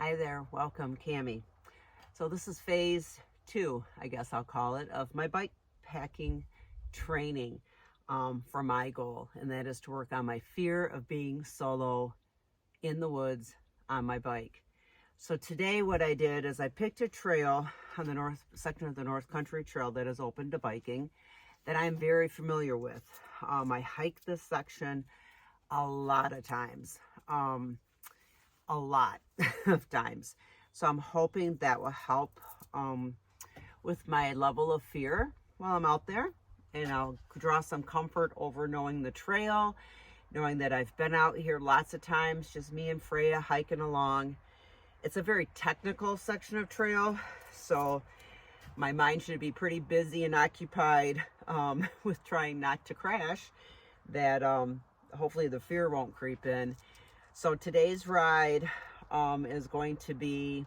Hi there, welcome Kamie. So this is phase 2, I guess I'll call it, of my bike packing training for my goal, and that is to work on my fear of being solo in the woods on my bike. So today what I did is I picked a trail on the north section of the North Country Trail that is open to biking that I'm very familiar with. I hiked this section a lot of times. A lot of times. So I'm hoping that will help with my level of fear while I'm out there, and I'll draw some comfort over knowing the trail, knowing that I've been out here lots of times, just me and Freya hiking along. It's a very technical section of trail, so my mind should be pretty busy and occupied with trying not to crash, that hopefully the fear won't creep in. So today's ride is going to be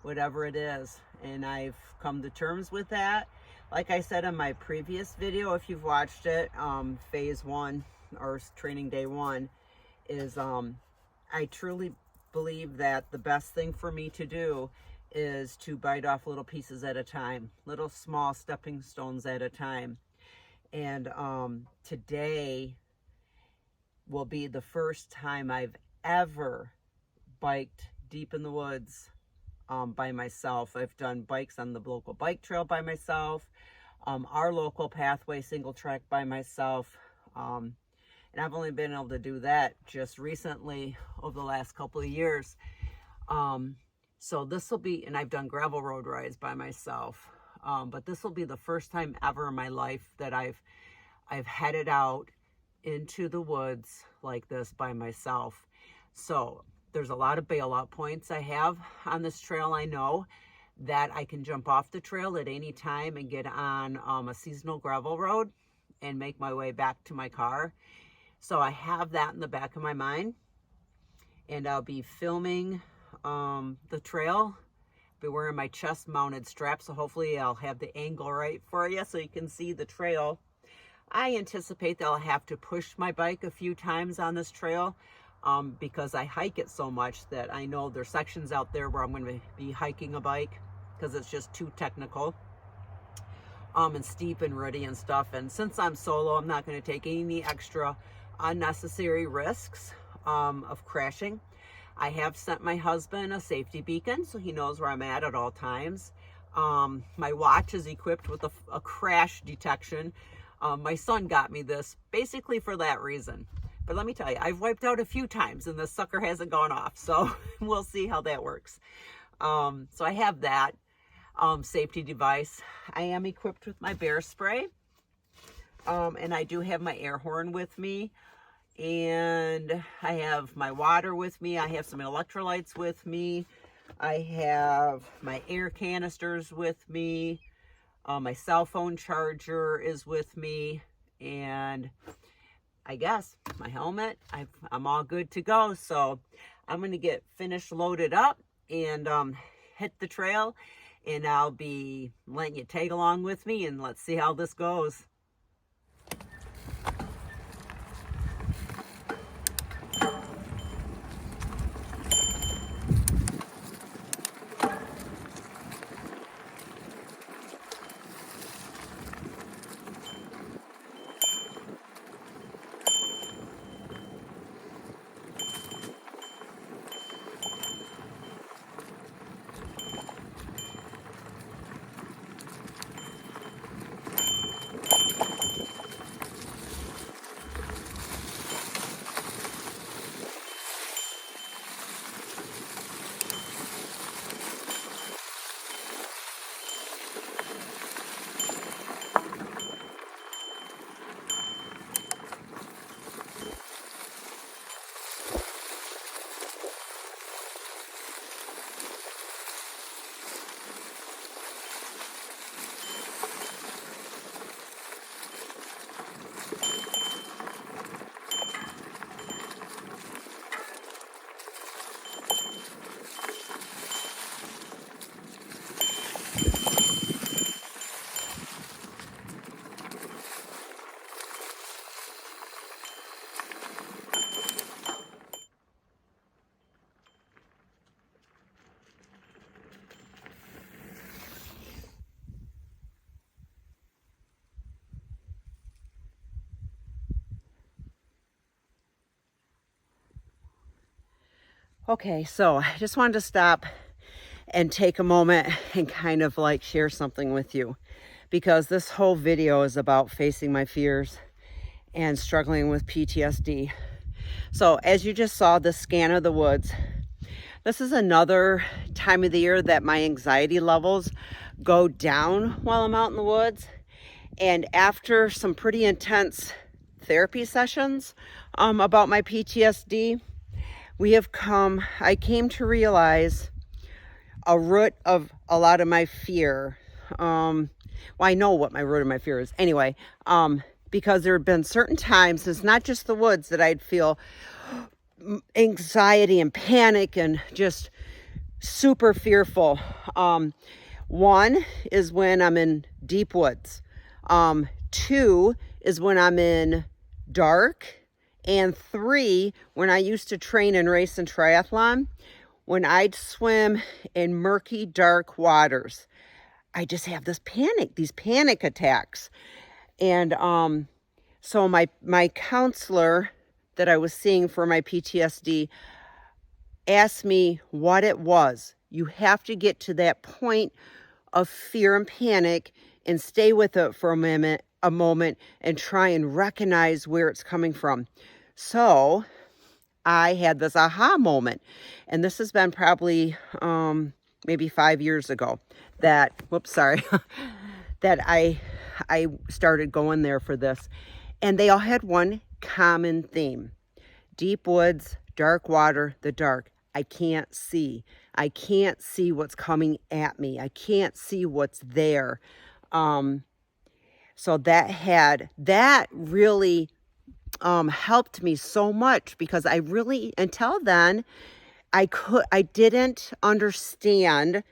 whatever it is, and I've come to terms with that. Like I said in my previous video, if you've watched it, phase 1 or training day 1 is I truly believe that the best thing for me to do is to bite off little pieces at a time, little small stepping stones at a time. And today will be the first time I've ever biked deep in the woods by myself. I've done bikes on the local bike trail by myself, our local pathway single track by myself, and I've only been able to do that just recently over the last couple of years. So this will be, and I've done gravel road rides by myself, but this will be the first time ever in my life that I've headed out into the woods like this by myself. So there's a lot of bailout points I have on this trail. I know that I can jump off the trail at any time and get on a seasonal gravel road and make my way back to my car. So I have that in the back of my mind, and I'll be filming the trail, be wearing my chest mounted strap, so hopefully I'll have the angle right for you so you can see the trail. I anticipate that I'll have to push my bike a few times on this trail because I hike it so much that I know there's sections out there where I'm going to be hiking a bike because it's just too technical and steep and rutty and stuff. And since I'm solo, I'm not going to take any extra unnecessary risks of crashing. I have sent my husband a safety beacon so he knows where I'm at all times. My watch is equipped with a crash detection. My son got me this basically for that reason. But let me tell you, I've wiped out a few times and this sucker hasn't gone off. So we'll see how that works. So I have that safety device. I am equipped with my bear spray. And I do have my air horn with me. And I have my water with me. I have some electrolytes with me. I have my air canisters with me. My cell phone charger is with me, and I guess my helmet. I'm all good to go. So I'm going to get finished loaded up and hit the trail, and I'll be letting you tag along with me, and let's see how this goes. Okay, so I just wanted to stop and take a moment and kind of like share something with you, because this whole video is about facing my fears and struggling with PTSD. So as you just saw the scan of the woods, this is another time of the year that my anxiety levels go down while I'm out in the woods. And after some pretty intense therapy sessions about my PTSD, I came to realize a root of a lot of my fear. Well, I know what my root of my fear is anyway, because there have been certain times, it's not just the woods, that I'd feel anxiety and panic and just super fearful. One is when I'm in deep woods. Two is when I'm in dark. And three, when I used to train and race in triathlon, when I'd swim in murky, dark waters, I just have these panic attacks. And so my counselor that I was seeing for my PTSD asked me what it was. You have to get to that point of fear and panic and stay with it for a moment and try and recognize where it's coming from. So I had this aha moment, and this has been probably maybe 5 years ago that I started going there for this. And they all had one common theme: deep woods, dark water, the dark. I can't see what's coming at me. I can't see what's there. So that really helped me so much, because I really, until then, I didn't understand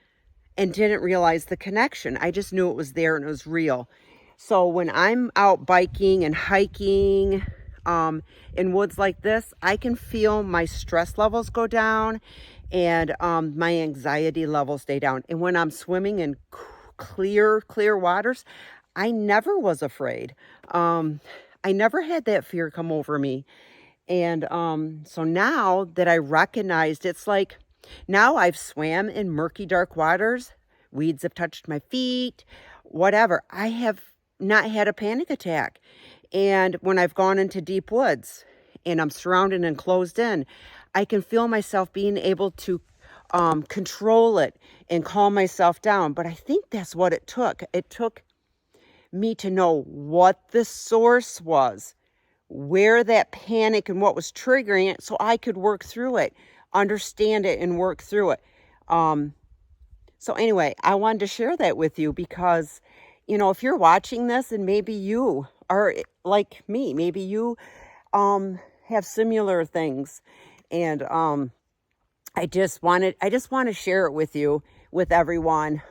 and didn't realize the connection. I just knew it was there and it was real. So when I'm out biking and hiking in woods like this, I can feel my stress levels go down and my anxiety levels stay down. And when I'm swimming in clear waters, I never was afraid. I never had that fear come over me. And so now that I recognized, it's like, now I've swam in murky, dark waters, weeds have touched my feet, whatever. I have not had a panic attack. And when I've gone into deep woods and I'm surrounded and closed in, I can feel myself being able to control it and calm myself down. But I think that's what it took. It took me to know what the source was, where that panic and what was triggering it, so I could work through it, understand it, and work through it. So anyway, I wanted to share that with you because, if you're watching this and maybe you are like me, maybe you have similar things, and I just want to share it with you, with everyone,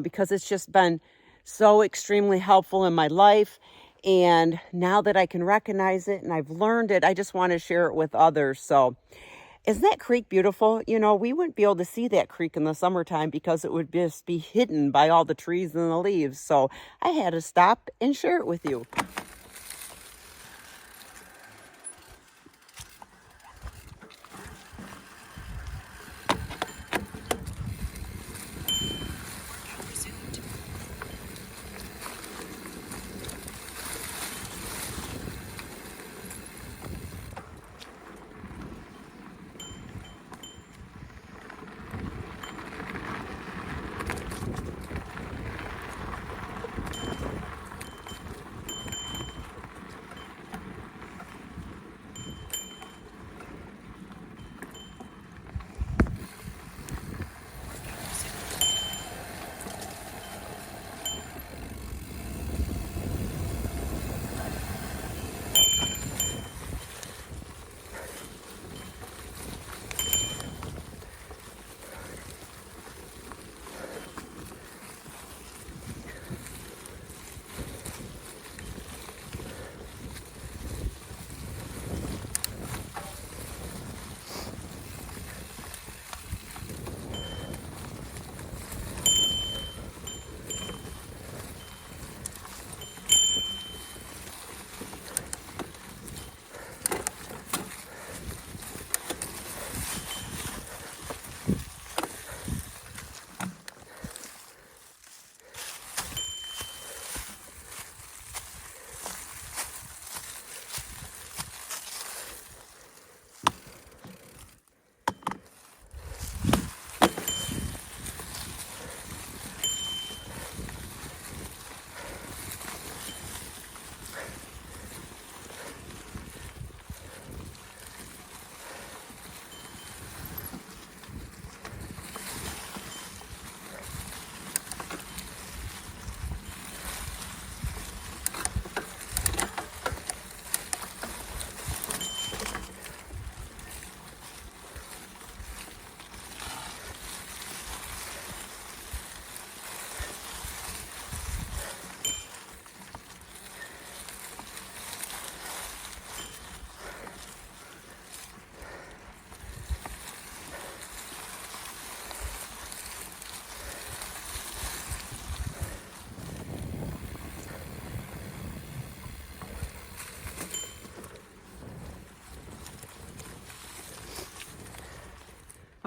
because it's just been so extremely helpful in my life. And now that I can recognize it and I've learned it, I just want to share it with others. So isn't that creek beautiful? We wouldn't be able to see that creek in the summertime because it would just be hidden by all the trees and the leaves. So I had to stop and share it with you.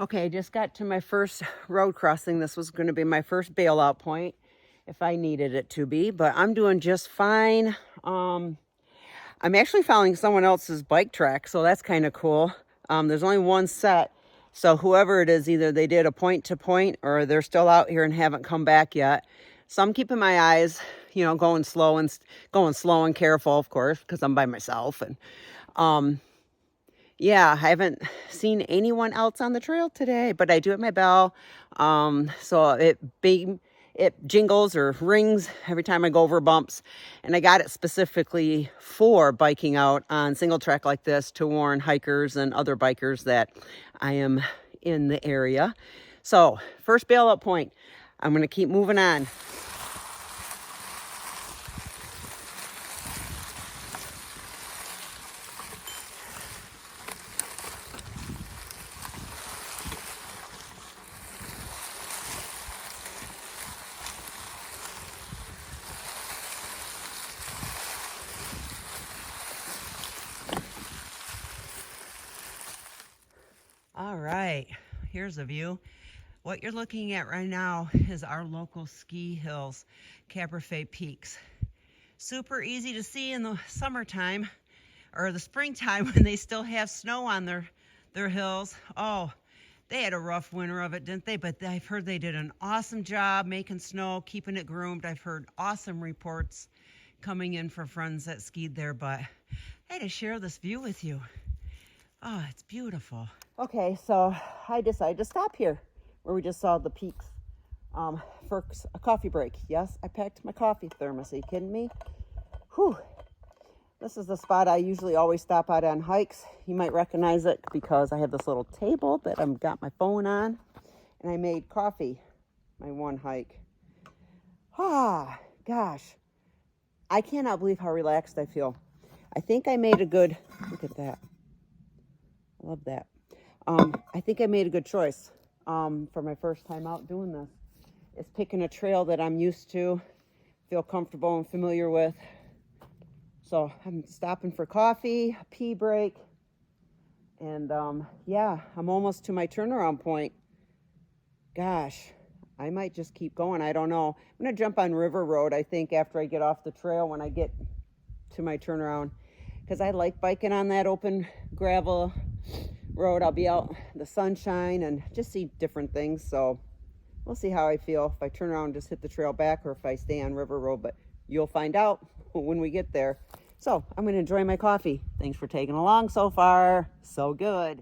Okay, I just got to my first road crossing. This was going to be my first bailout point if I needed it to be, but I'm doing just fine. I'm actually following someone else's bike track, so that's kind of cool. There's only one set, so whoever it is, either they did a point to point or they're still out here and haven't come back yet. So I'm keeping my eyes, you know, going slow and careful, of course, because I'm by myself. And yeah, I haven't seen anyone else on the trail today, but I do have my bell. So it jingles or rings every time I go over bumps. And I got it specifically for biking out on single track like this to warn hikers and other bikers that I am in the area. So first bailout point, I'm going to keep moving on. All right, here's a view. What you're looking at right now is our local ski hills, Cabernet Peaks. Super easy to see in the summertime or the springtime when they still have snow on their hills. Oh, they had a rough winter of it, didn't they? But I've heard they did an awesome job making snow, keeping it groomed. I've heard awesome reports coming in from friends that skied there, but I had to share this view with you. Oh, it's beautiful. Okay, so I decided to stop here where we just saw the peaks for a coffee break. Yes, I packed my coffee thermos. Are you kidding me? Whew. This is the spot I usually always stop at on hikes. You might recognize it because I have this little table that I've got my phone on, and I made coffee my one hike. Ah, gosh. I cannot believe how relaxed I feel. I think I made a good, look at that. I love that. I think I made a good choice for my first time out doing this. It's picking a trail that I'm used to, feel comfortable and familiar with. So I'm stopping for coffee, a pee break, and yeah, I'm almost to my turnaround point. Gosh, I might just keep going. I don't know. I'm going to jump on River Road, I think, after I get off the trail when I get to my turnaround, because I like biking on that open gravel road. I'll be out in the sunshine and just see different things. So we'll see how I feel if I turn around and just hit the trail back or if I stay on River Road, but you'll find out when we get there. So I'm going to enjoy my coffee. Thanks for taking along so far. So good.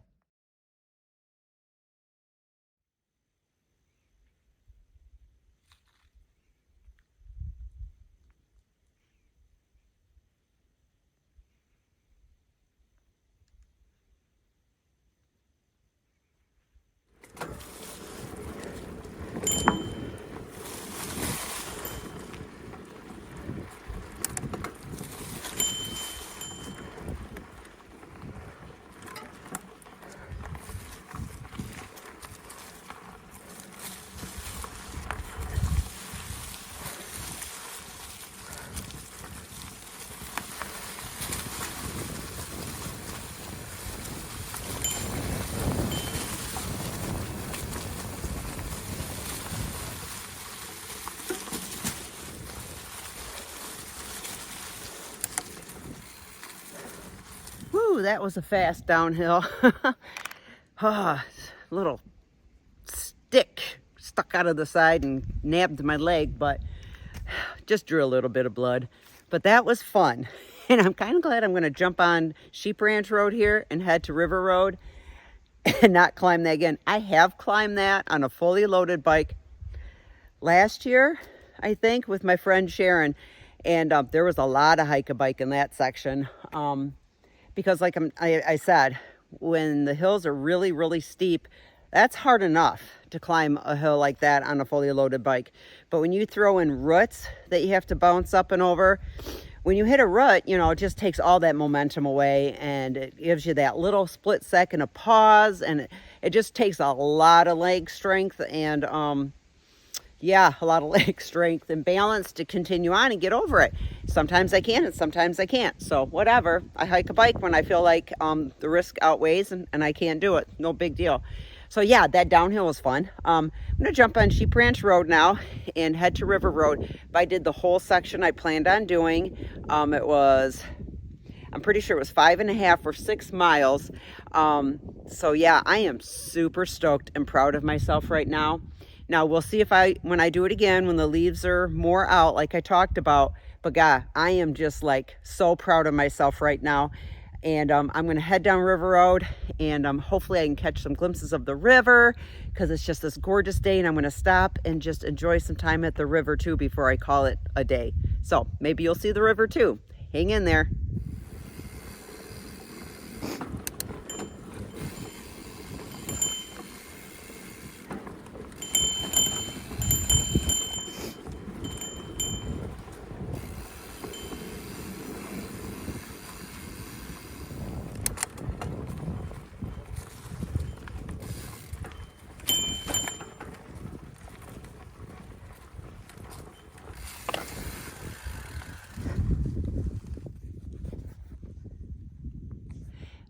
Woo, that was a fast downhill. Little stick stuck out of the side and nabbed my leg, but just drew a little bit of blood. But that was fun. And I'm kind of glad I'm going to jump on Sheep Ranch Road here and head to River Road and not climb that again. I have climbed that on a fully loaded bike last year, I think, with my friend Sharon. And there was a lot of hike-a-bike in that section. Because like I said, when the hills are really, really steep, that's hard enough to climb a hill like that on a fully loaded bike. But when you throw in roots that you have to bounce up and over, when you hit a rut, you know, it just takes all that momentum away and it gives you that little split second of pause, and it just takes a lot of leg strength and yeah, a lot of leg strength and balance to continue on and get over it. Sometimes I can and sometimes I can't. So whatever. I hike a bike when I feel like the risk outweighs and I can't do it. No big deal. So yeah, that downhill was fun. I'm gonna jump on Sheep Ranch Road now and head to River Road. But I did the whole section I planned on doing. It was, I'm pretty sure it was 5.5 or 6 miles. So yeah, I am super stoked and proud of myself right now. Now we'll see if when I do it again, when the leaves are more out, like I talked about. But God, I am just like so proud of myself right now. And I'm going to head down River Road, and hopefully I can catch some glimpses of the river, because it's just this gorgeous day, and I'm going to stop and just enjoy some time at the river too before I call it a day. So maybe you'll see the river too. Hang in there.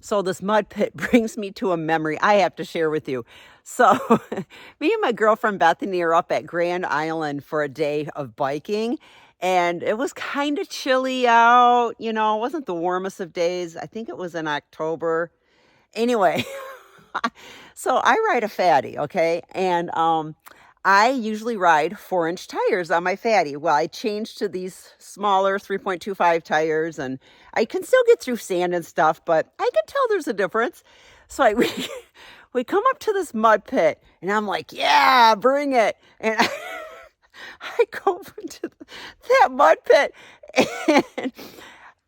So this mud pit brings me to a memory I have to share with you. So me and my girlfriend Bethany are up at Grand Island for a day of biking, and it was kind of chilly out. You know, it wasn't the warmest of days. I think it was in October. Anyway, so I ride a fatty, okay? And I usually ride 4-inch tires on my fatty. Well, I changed to these smaller 3.25 tires, and I can still get through sand and stuff, but I can tell there's a difference. So we come up to this mud pit, and I'm like, yeah, bring it. And I go into that mud pit, and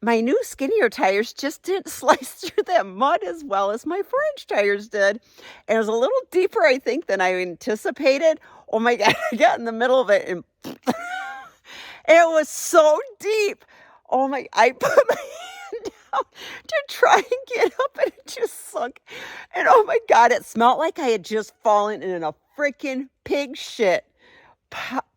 my new skinnier tires just didn't slice through that mud as well as my 4-inch tires did. And it was a little deeper, I think, than I anticipated. Oh my God, I got in the middle of it, and it was so deep. Oh my, I put my hand down to try and get up, and it just sunk. And oh my God, it smelled like I had just fallen in a freaking pig shit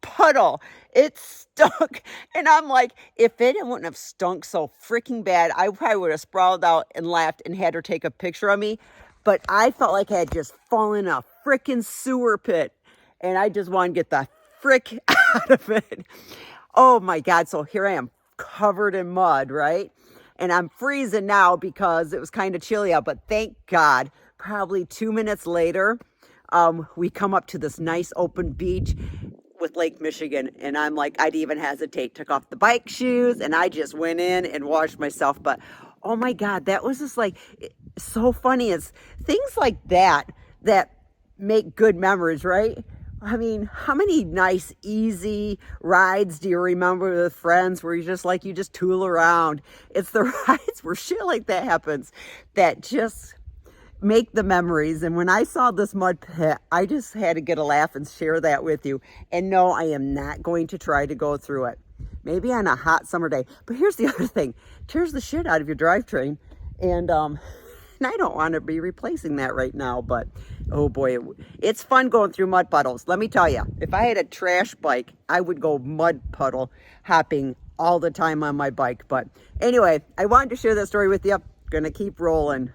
puddle. It stunk. And I'm like, if it wouldn't have stunk so freaking bad, I probably would have sprawled out and laughed and had her take a picture of me. But I felt like I had just fallen in a freaking sewer pit, and I just wanted to get the frick out of it. Oh my God. So here I am, covered in mud, right? And I'm freezing now because it was kind of chilly out, but thank God, probably 2 minutes later, we come up to this nice open beach with Lake Michigan, and I'm like, I'd even hesitate, took off the bike shoes, and I just went in and washed myself. But oh my God, that was just like so funny. It's things like that make good memories, right? I mean, how many nice, easy rides do you remember with friends where you just tool around? It's the rides where shit like that happens that just make the memories. And when I saw this mud pit, I just had to get a laugh and share that with you. And no, I am not going to try to go through it. Maybe on a hot summer day. But here's the other thing. It tears the shit out of your drivetrain. And I don't want to be replacing that right now. But oh boy, it's fun going through mud puddles. Let me tell you, if I had a trash bike, I would go mud puddle hopping all the time on my bike. But anyway, I wanted to share that story with you. Gonna keep rolling.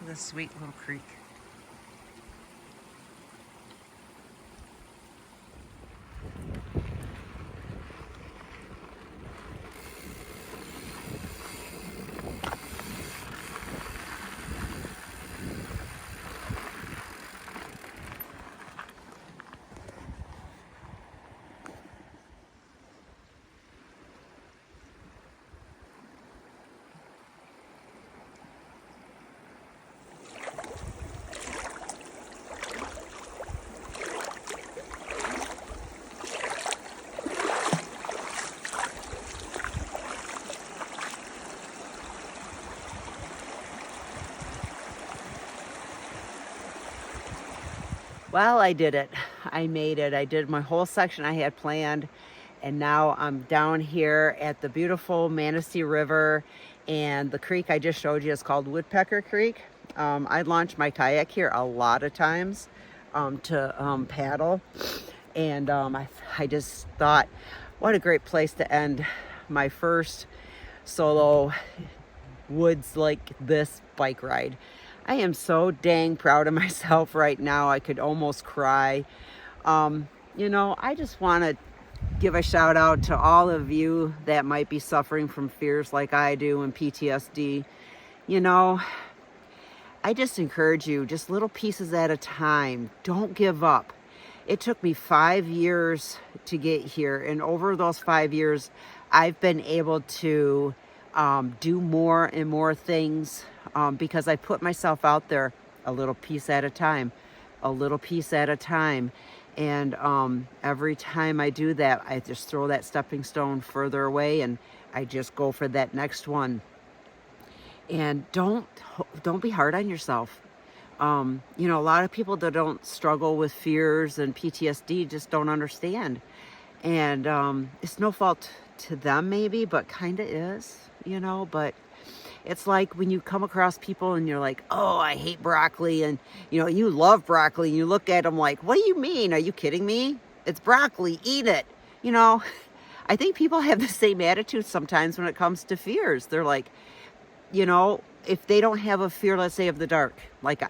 This sweet little creek. Well, I did it. I made it. I did my whole section I had planned. And now I'm down here at the beautiful Manistee River. And the creek I just showed you is called Woodpecker Creek. I launch my kayak here a lot of times to paddle. And I just thought, what a great place to end my first solo woods like this bike ride. I am so dang proud of myself right now. I could almost cry. You know, I just want to give a shout out to all of you that might be suffering from fears like I do and PTSD. You know, I just encourage you, just little pieces at a time. Don't give up. It took me 5 years to get here, and over those 5 years, I've been able to do more and more things because I put myself out there a little piece at a time, a little piece at a time. And every time I do that, I just throw that stepping stone further away, and I just go for that next one. And don't be hard on yourself. You know, a lot of people that don't struggle with fears and PTSD just don't understand. And it's no fault to them maybe, but kind of is, you know. But it's like when you come across people and you're like, oh, I hate broccoli. And, you know, you love broccoli. And you look at them like, what do you mean? Are you kidding me? It's broccoli. Eat it. You know, I think people have the same attitude sometimes when it comes to fears. They're like, you know, if they don't have a fear, let's say, of the dark, like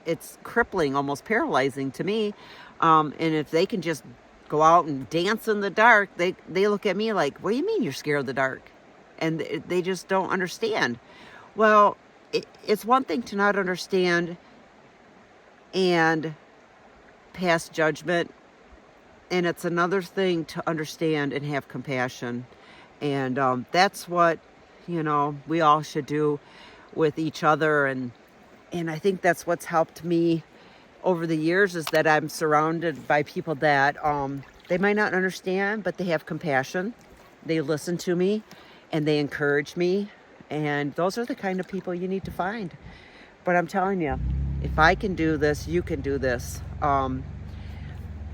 it's crippling, almost paralyzing to me. And if they can just go out and dance in the dark, they look at me like, what do you mean you're scared of the dark? And they just don't understand. Well, it's one thing to not understand and pass judgment. And it's another thing to understand and have compassion. And that's what, you know, we all should do with each other. And I think that's what's helped me over the years, is that I'm surrounded by people that they might not understand, but they have compassion. They listen to me and they encourage me. And those are the kind of people you need to find. But I'm telling you, if I can do this, you can do this.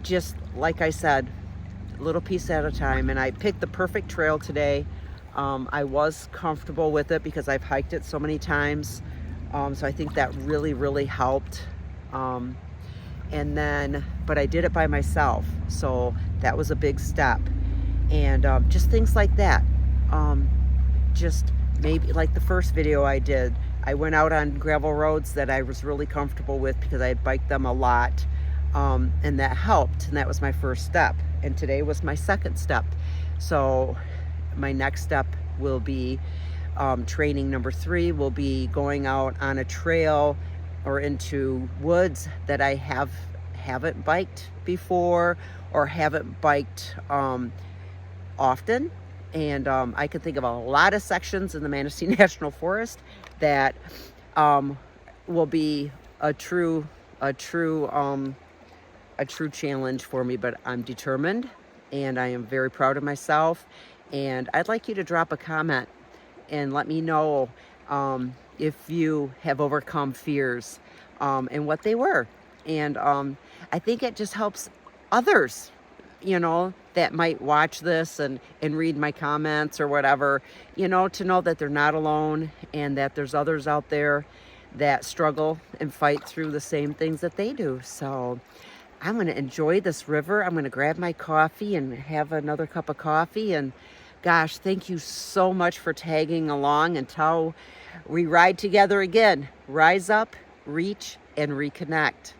Just like I said, a little piece at a time. And I picked the perfect trail today. I was comfortable with it because I've hiked it so many times. So I think that really, really helped. And then, but I did it by myself. So that was a big step. And just things like that. Just maybe like the first video I did, I went out on gravel roads that I was really comfortable with because I had biked them a lot. And that helped. And that was my first step. And today was my second step. So my next step will be training number 3 will be going out on a trail or into woods that I haven't biked before or haven't biked often. And I can think of a lot of sections in the Manistee National Forest that will be a true challenge for me. But I'm determined, and I am very proud of myself. And I'd like you to drop a comment and let me know if you have overcome fears and what they were. And I think it just helps others, you know, that might watch this and read my comments or whatever, you know, to know that they're not alone and that there's others out there that struggle and fight through the same things that they do. So I'm going to enjoy this river. I'm going to grab my coffee and have another cup of coffee. And gosh, thank you so much for tagging along until we ride together again. Rise up, reach, and reconnect.